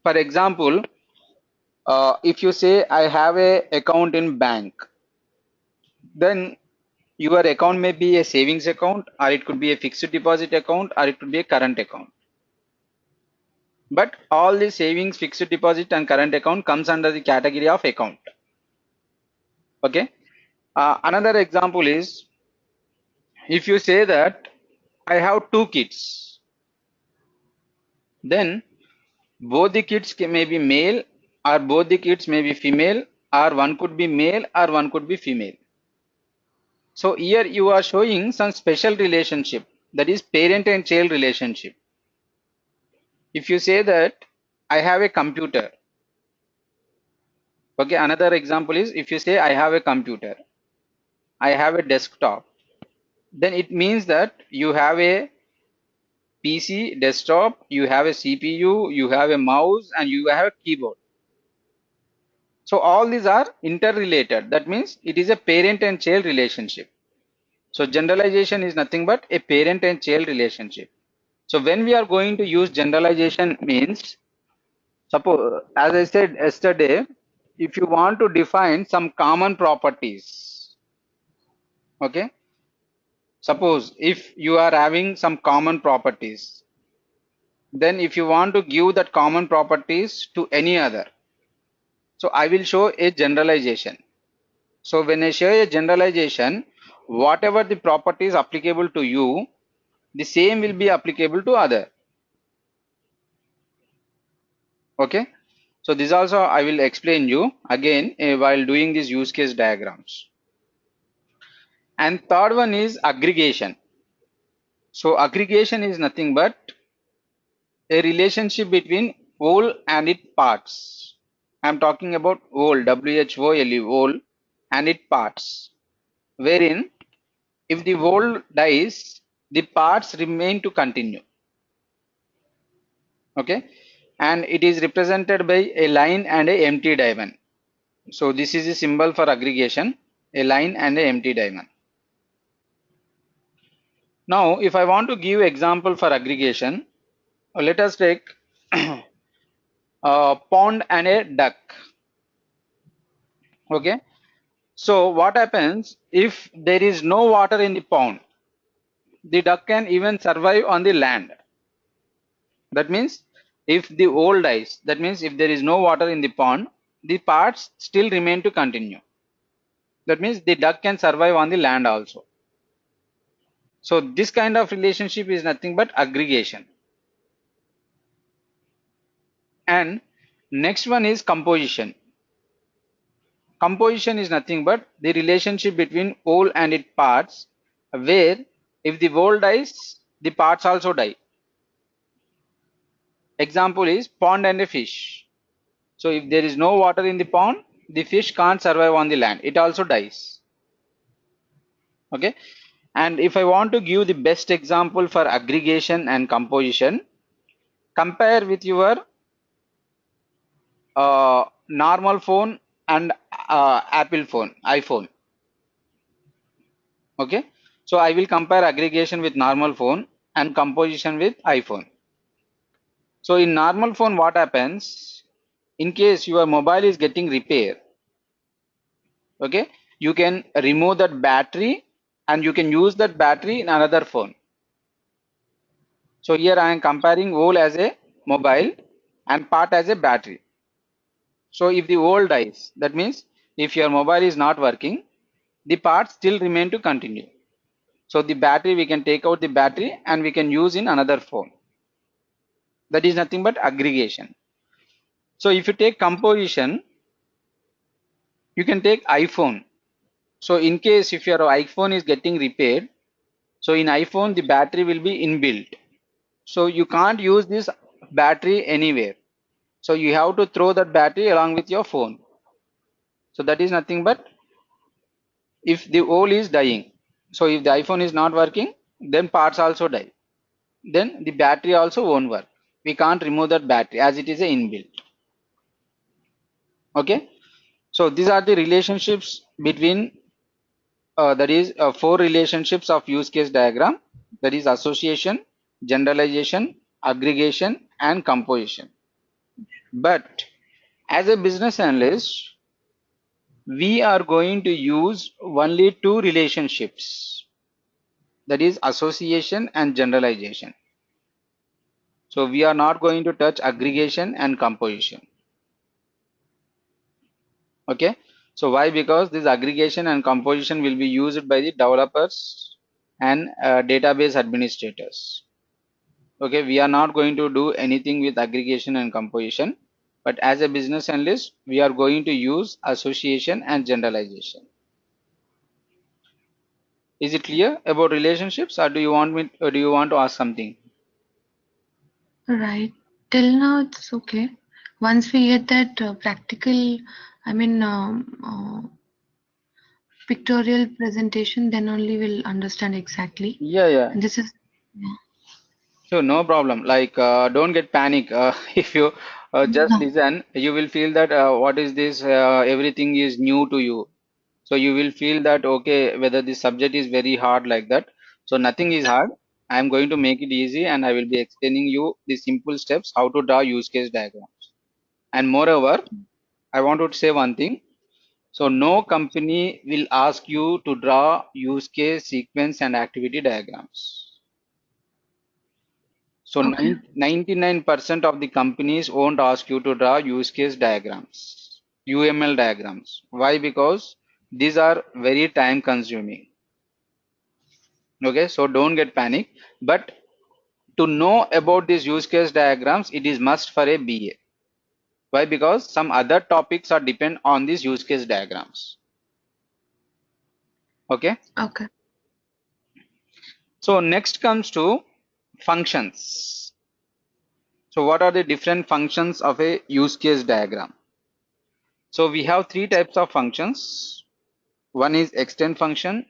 For example, if you say I have a account in bank, then your account may be a savings account, or it could be a fixed deposit account, or it could be a current account. But all the savings, fixed deposit and current account comes under the category of account. Okay. Another example is, if you say that I have two kids, then both the kids may be male, or both the kids may be female, or one could be male or one could be female. So here you are showing some special relationship, that is parent and child relationship. If you say that I have a computer, okay, another example is, if you say I have a computer, I have a desktop, then it means that you have a PC desktop, you have a CPU, you have a mouse, and you have a keyboard. So all these are interrelated. That means it is a parent and child relationship. So generalization is nothing but a parent and child relationship. So when we are going to use generalization means, suppose, as I said yesterday, if you want to define some common properties, okay, suppose if you are having some common properties, then if you want to give that common properties to any other, so I will show a generalization. So when I show a generalization, whatever the properties applicable to you, the same will be applicable to other. Okay. So this also I will explain you again while doing these use case diagrams. And third one is aggregation. So aggregation is nothing but a relationship between whole and its parts. I am talking about whole, WHOLE, whole and its parts, wherein if the whole dies, the parts remain to continue. Okay, and it is represented by a line and a empty diamond. So this is a symbol for aggregation, a line and a empty diamond. Now if I want to give example for aggregation, let us take a pond and a duck. Okay, so what happens if there is no water in the pond? The duck can even survive on the land. That means if the whole dies, that means if there is no water in the pond, the parts still remain to continue. That means the duck can survive on the land also. So this kind of relationship is nothing but aggregation. And next one is composition. Composition is nothing but the relationship between whole and its parts, where if the whole dies, the parts also die. Example is pond and a fish. So if there is no water in the pond, the fish can't survive on the land. It also dies. Okay. And if I want to give the best example for aggregation and composition, compare with your normal phone and Apple phone, iPhone. Okay. So I will compare aggregation with normal phone and composition with iPhone. So in normal phone, what happens? In case your mobile is getting repair, okay, you can remove that battery and you can use that battery in another phone. So here I am comparing whole as a mobile and part as a battery. So if the whole dies, that means if your mobile is not working, the parts still remain to continue. So the battery, we can take out the battery and we can use in another phone. That is nothing but aggregation. So if you take composition, you can take iPhone. So in case if your iPhone is getting repaired, so in iPhone the battery will be inbuilt. So you can't use this battery anywhere. So you have to throw that battery along with your phone. So that is nothing but if the whole is dying. So if the iPhone is not working, then parts also die. Then the battery also won't work. We can't remove that battery as it is a inbuilt. Okay. So these are the relationships between that is four relationships of use case diagram, that is association, generalization, aggregation and composition. But as a business analyst, we are going to use only two relationships, that is association and generalization. So we are not going to touch aggregation and composition. Okay. So why? Because this aggregation and composition will be used by the developers and database administrators. Okay. We are not going to do anything with aggregation and composition, but as a business analyst, we are going to use association and generalization. Is it clear about relationships, or do you want me, or do you want to ask something? Right. Till now, it's okay. Once we get that practical, I mean, pictorial presentation, then only we'll understand exactly. Yeah, yeah. And this is, yeah. So no problem. Like, don't get panic. If you just No. listen, you will feel that what is this? Everything is new to you. So you will feel that okay, whether this subject is very hard like that. So nothing is hard. I am going to make it easy, and I will be explaining you the simple steps how to draw use case diagrams. And moreover, I want to say one thing. So no company will ask you to draw use case, sequence, and activity diagrams. So Okay. 99% of the companies won't ask you to draw use case diagrams, UML diagrams. Why? Because these are very time consuming. Okay, so don't get panic. But to know about these use case diagrams, it is must for a BA. Why? Because some other topics are depend on these use case diagrams. Okay. Okay. So next comes to functions. So what are the different functions of a use case diagram? So we have three types of functions. One is extend function,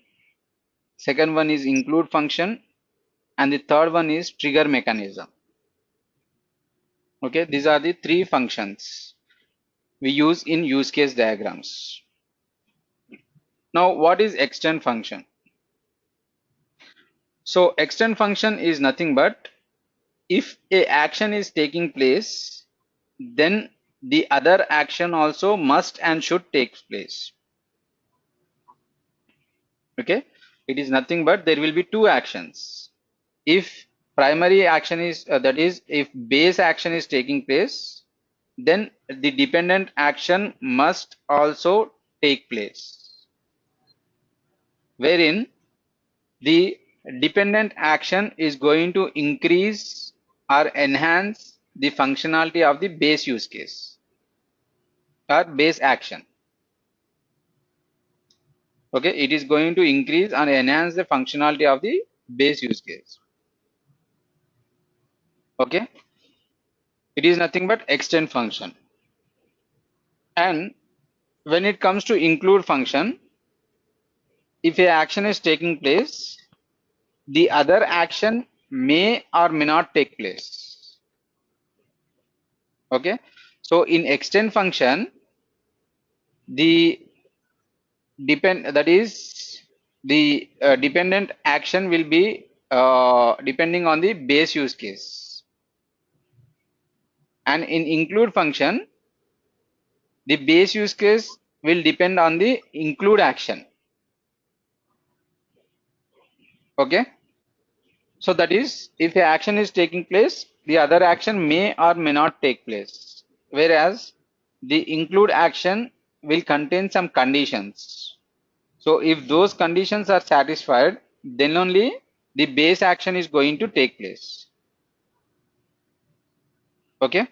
second one is include function, and the third one is trigger mechanism. Okay, these are the three functions we use in use case diagrams. Now, what is extend function? So extend function is nothing but if a action is taking place, then the other action also must and should take place. Okay, it is nothing but there will be two actions. If primary action is that is if base action is taking place, then the dependent action must also take place, wherein the dependent action is going to increase or enhance the functionality of the base use case or base action. Okay, it is going to increase and enhance the functionality of the base use case. Okay, it is nothing but extend function. And when it comes to include function, if a action is taking place, the other action may or may not take place. Okay, so in extend function, the that is the dependent action will be depending on the base use case, and in include function, the base use case will depend on the include action. Okay, so that is if a action is taking place, the other action may or may not take place, whereas the include action will contain some conditions. So if those conditions are satisfied, then only the base action is going to take place. Okay,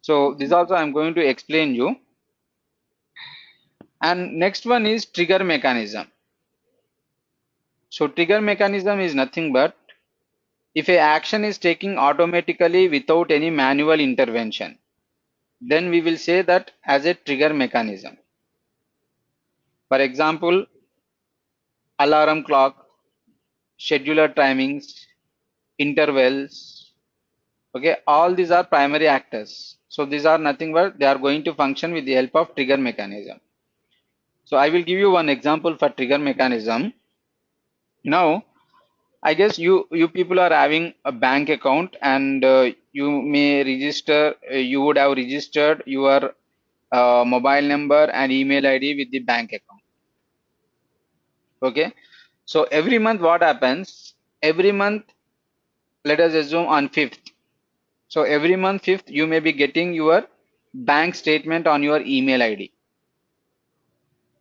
so this also I am going to explain you. And next one is trigger mechanism. So trigger mechanism is nothing but if a action is taking automatically without any manual intervention, then we will say that as a trigger mechanism. For example, alarm clock, scheduler timings, intervals. Okay, all these are primary actors. So these are nothing but they are going to function with the help of trigger mechanism. So I will give you one example for trigger mechanism. Now, I guess you people are having a bank account, and you may register. You would have registered your mobile number and email ID with the bank account. Okay. So every month, what happens? Every month, let us assume on 5th. So every month 5th, you may be getting your bank statement on your email ID.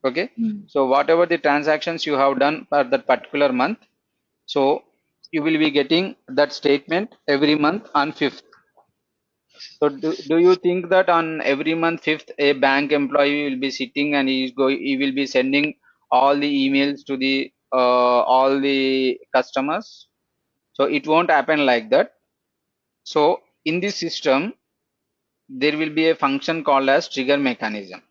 Okay. So whatever the transactions you have done for that particular month, so you will be getting that statement every month on 5th. So do you think that on every month 5th, a bank employee will be sitting and he will be sending all the emails to the all the customers? So it won't happen like that. So in this system, there will be a function called as trigger mechanism.